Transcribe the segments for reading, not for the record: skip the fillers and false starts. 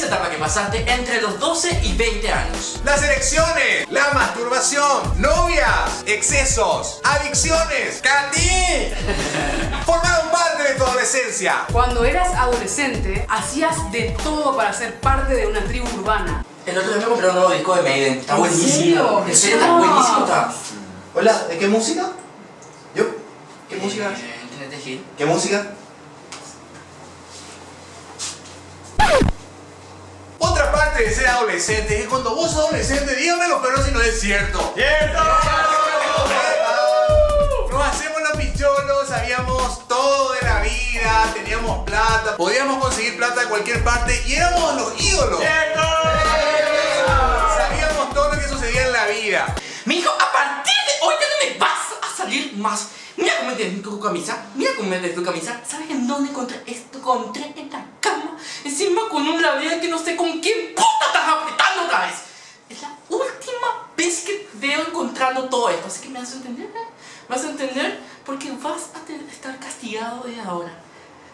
esa etapa que pasaste entre los 12 y 20 años. Las erecciones, la masturbación, novias, excesos, adicciones, Candy, formaron parte de tu adolescencia. Cuando eras adolescente, hacías de todo para ser parte de una tribu urbana. El otro día me compré un nuevo disco de Maiden. Está ¿En buenísimo. serio? En serio, está buenísimo. Está. Hola, ¿de qué música? ¿Yo? ¿Qué música? Internet de Hit. ¿Qué música? Otra parte de ser adolescente es que cuando vos sos adolescente, dígamelo, pero si no es cierto. ¡Cierto! Nos hacemos los picholos, sabíamos todo de la vida, teníamos plata, podíamos conseguir plata de cualquier parte y éramos los ídolos. ¡Cierto! Sabíamos todo lo que sucedía en la vida. Mi hijo, a partir de hoy ya no me vas a salir más. Mira cómo me tienes tu camisa. Mira cómo me tienes tu camisa. ¿Sabes en dónde encontré esto? Encontré en la cama. Encima con un labial que no sé con quién puta estás apretando otra vez. Es la última vez que veo encontrando todo esto. Así que me vas a entender, ¿eh? ¿Me vas a entender? Porque vas a estar castigado de ahora.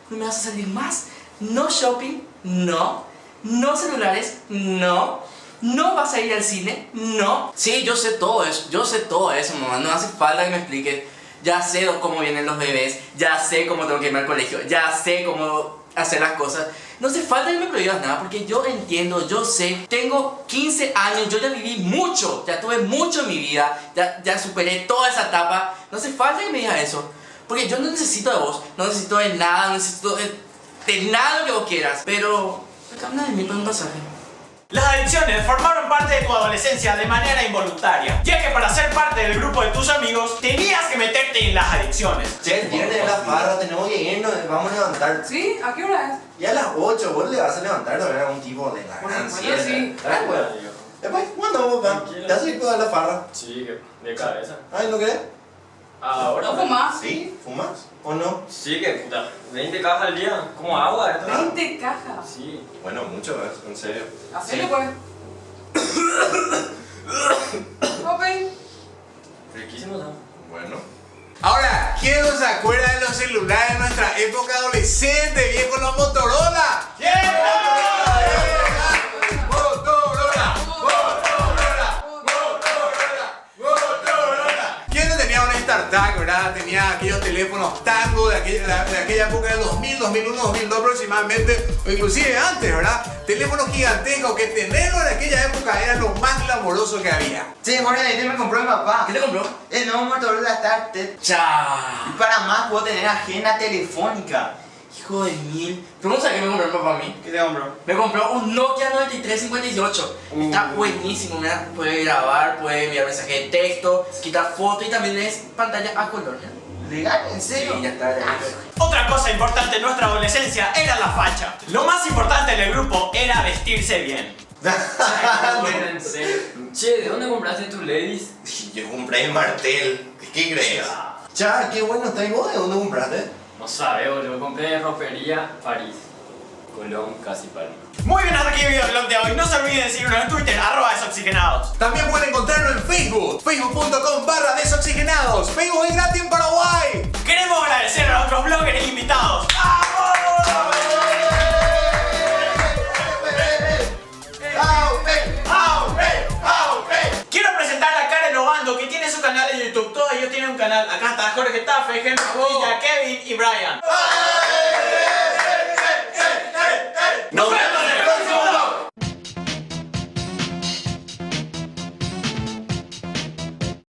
No me vas a salir más. No shopping, no. No celulares, no. No vas a ir al cine, no. Sí, yo sé todo eso, mamá. No hace falta que me expliques. Ya sé cómo vienen los bebés, ya sé cómo tengo que irme al colegio, ya sé cómo hacer las cosas. No hace falta que me prohíbas nada, porque yo entiendo, yo sé. Tengo 15 años, yo ya viví mucho, ya tuve mucho en mi vida, ya superé toda esa etapa. No hace falta que me digas eso, porque yo no necesito de vos, no necesito de nada, no necesito de nada lo que vos quieras. Pero, anda de mí para un pasaje. Las adicciones formaron parte de tu adolescencia de manera involuntaria, ya que para ser parte del grupo de tus amigos tenías que meterte en las adicciones. Che, el viernes de la farra, tenemos que irnos, vamos a levantar. ¿Sí? ¿A qué hora es? Y a las 8, vos le vas a levantar de ver a un tipo de la gran Bueno, siesta. sí. Ah, bueno. Después, ¿cuándo vos, va? ¿Te vas a ir toda la farra? Sí, de cabeza. Ay, ¿no querés? Ahora. ¿No fumás? ¿Sí? ¿Fumas? ¿O no? Sí, que puta. 20 cajas al día. Como agua esto. 20 cajas. Sí. Bueno, mucho, en serio. Hacelo pues. Ok. Riquísimo, ¿no? Bueno. Ahora, ¿quién no se acuerda de los celulares de nuestra época adolescente? Viejo, los Motorola. ¿Quién no tenía un StarTAC, verdad? Tenía aquellos teléfonos Tango de aquella época del 2000, 2001, 2002 aproximadamente, o inclusive antes, ¿verdad? Teléfonos gigantescos que tenerlo en aquella época era lo más glamoroso que había. Sí, Jorge, este me compró mi papá. ¿Qué te compró? El nuevo Motorola StarTAC. ¡Cha! Y para más puedo tener agenda telefónica. Hijo de mil. ¿Pero no sabes qué me compró mi papá a mí? ¿Qué te compró? Me compró un Nokia 9358. Está buenísimo, mira. Puede grabar, puede enviar mensaje de texto, quitar fotos y también es pantalla a color, ¿ya? ¿Legal? ¿En serio? Sí, ya está. Otra cosa importante en nuestra adolescencia era la facha. Lo más importante en el grupo era vestirse bien. Bueno, en serio. Che, ¿de dónde compraste tus ladies? Yo compré en Martel. ¿Qué crees? Cha, qué bueno está. ¿Y vos de dónde compraste? No sabes, boludo. Compré de ropería París. Colón, casi Palma. Muy bien, hasta aquí el videoblog de hoy. No se olviden de seguirnos en Twitter, @desoxigenados. También pueden encontrarnos en Facebook, facebook.com/desoxigenados. Facebook es gratis en Paraguay. Queremos agradecer a nuestros bloggers invitados. Quiero presentar a Karen Obando, que tiene su canal de YouTube. Todos ellos tienen un canal. Acá está Jorge Taffe, Henry Villa, Kevin y Brian.